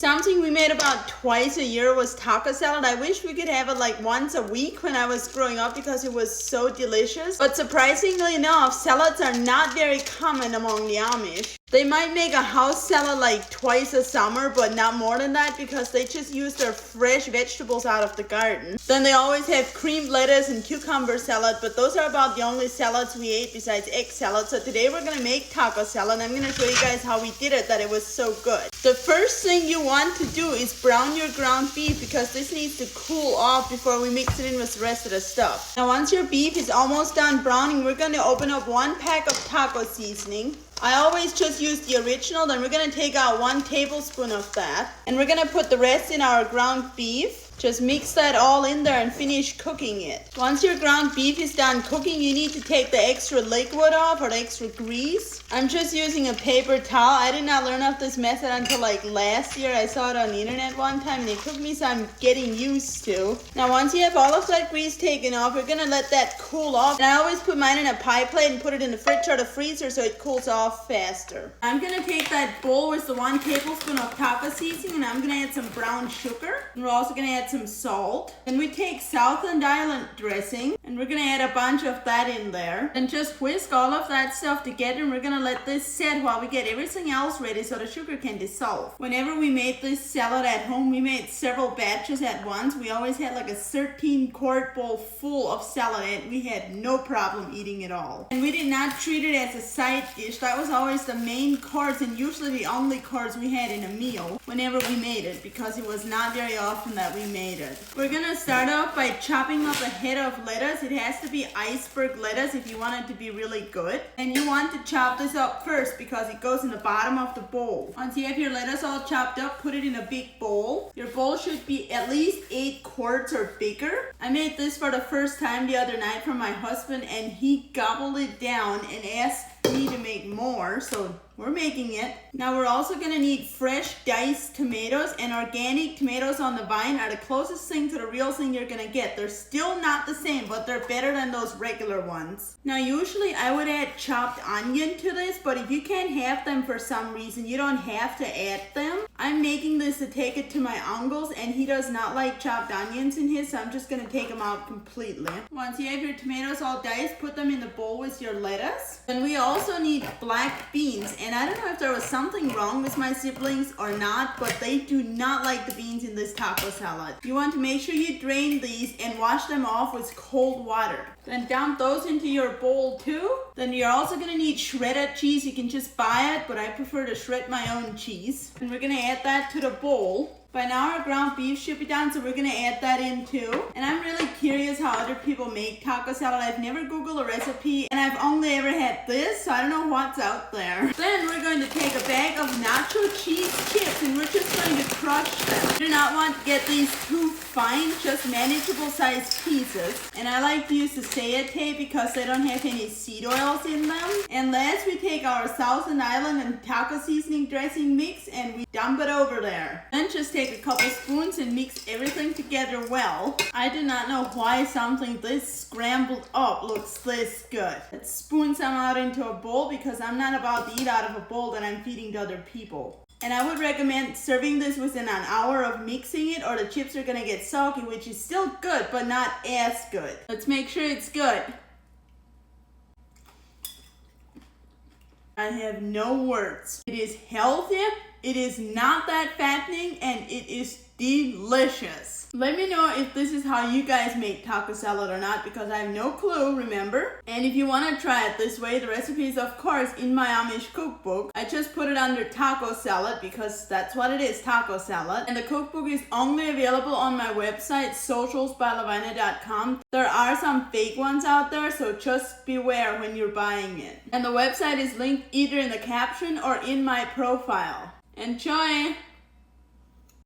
Something we made about twice a year was taco salad. I wish we could have it like once a week when I was growing up because it was so delicious. But surprisingly enough, salads are not very common among the Amish. They might make a house salad like twice a summer, but not more than that because they just use their fresh vegetables out of the garden. Then they always have creamed lettuce and cucumber salad, but those are about the only salads we ate besides egg salad. So today we're gonna make taco salad. I'm gonna show you guys how we did it, that it was so good. The first thing you want to do is brown your ground beef because this needs to cool off before we mix it in with the rest of the stuff. Now once your beef is almost done browning, we're gonna open up 1 pack of taco seasoning. I always just use the original, then we're gonna take out 1 tablespoon of that. And we're gonna put the rest in our ground beef. Just mix that all in there and finish cooking it. Once your ground beef is done cooking, you need to take the extra liquid off or the extra grease. I'm just using a paper towel. I did not learn of this method until like last year. I saw it on the internet one time and it took me some getting used to. Now once you have all of that grease taken off, you're gonna let that cool off. And I always put mine in a pie plate and put it in the fridge or the freezer so it cools off faster. I'm gonna take that bowl with the 1 tablespoon of taco seasoning and I'm gonna add some brown sugar. And we're also gonna add some salt. Then we take Southern Island dressing and we're gonna add a bunch of that in there. And just whisk all of that stuff together and we're gonna let this set while we get everything else ready so the sugar can dissolve. Whenever we made this salad at home, we made several batches at once. We always had like a 13-quart bowl full of salad and we had no problem eating it all. And we did not treat it as a side dish. That was always the main course and usually the only course we had in a meal whenever we made it because it was not very often that we made it. We're gonna start off by chopping up a head of lettuce. It has to be iceberg lettuce if you want it to be really good. And you want to chop this up first because it goes in the bottom of the bowl. Once you have your lettuce all chopped up, put it in a big bowl. Your bowl should be at least 8 quarts or bigger. I made this for the first time the other night for my husband and he gobbled it down and asked me to make more, so we're making it. Now we're also gonna need fresh diced tomatoes, and organic tomatoes on the vine are the closest thing to the real thing you're gonna get. They're still not the same, but they're better than those regular ones. Now usually I would add chopped onion to this, but if you can't have them for some reason, you don't have to add them. I'm making this to take it to my uncle's and he does not like chopped onions in his, so I'm just gonna take them out completely. Once you have your tomatoes all diced, put them in the bowl with your lettuce. And we also need black beans, and I don't know if there was something wrong with my siblings or not, but they do not like the beans in this taco salad. You want to make sure you drain these and wash them off with cold water. Then dump those into your bowl too. Then you're also gonna need shredded cheese. You can just buy it, but I prefer to shred my own cheese. And we're gonna add that to the bowl. By now our ground beef should be done, so we're gonna add that in too. And I'm really curious how other people make taco salad. I've never Googled a recipe and I've only ever had this, so I don't know what's out there. Then we're going to take a bag of nacho cheese chips and we're just going to crush them. You do not want to get these too fine, just manageable sized pieces. And I like to use the sayate because they don't have any seed oils in them. And last we take our Southern Island and taco seasoning dressing mix and we dump it over there. Then just take a couple spoons and mix everything together well. I do not know why something this scrambled up looks this good. Let's spoon some out into a bowl because I'm not about to eat out of a bowl that I'm feeding to other people. And I would recommend serving this within an hour of mixing it or the chips are gonna get soggy, which is still good but not as good. Let's make sure it's good. I have no words. It is healthy, it is not that fattening, and it is delicious. Let me know if this is how you guys make taco salad or not because I have no clue, remember? And if you want to try it this way, the recipe is of course in my Amish cookbook. I just put it under taco salad because that's what it is, taco salad. And the cookbook is only available on my website, socialsbylavina.com. There are some fake ones out there, so just beware when you're buying it. And the website is linked either in the caption or in my profile. Enjoy!